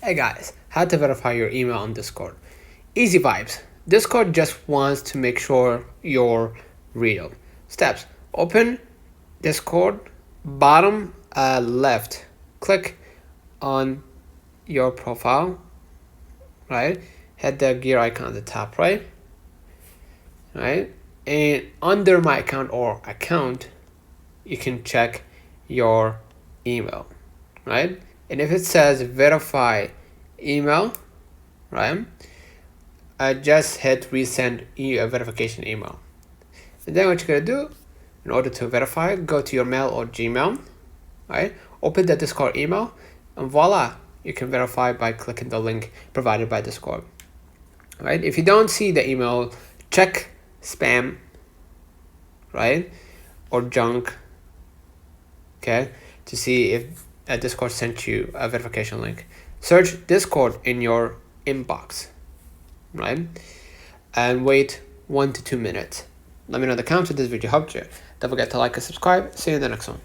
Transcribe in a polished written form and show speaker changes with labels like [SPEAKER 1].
[SPEAKER 1] Hey guys, how to verify your email on Discord? Easy vibes. Discord just wants to make sure you're real. Steps: open Discord, bottom left, click on your profile, right? Hit the gear icon at the top right, and under my account or account, you can check your email, right? And if it says verify email, right, just hit resend verification email. And then what you're gonna do, in order to verify, go to your mail or Gmail, right? Open the Discord email, and voila, you can verify by clicking the link provided by Discord, right? If you don't see the email, check spam, right, or junk, okay, to see if Discord sent you a verification link. Search Discord in your inbox, right, and wait 1 to 2 minutes. Let me know in the comments if this video helped you. Don't forget to like and subscribe. See you in the next one.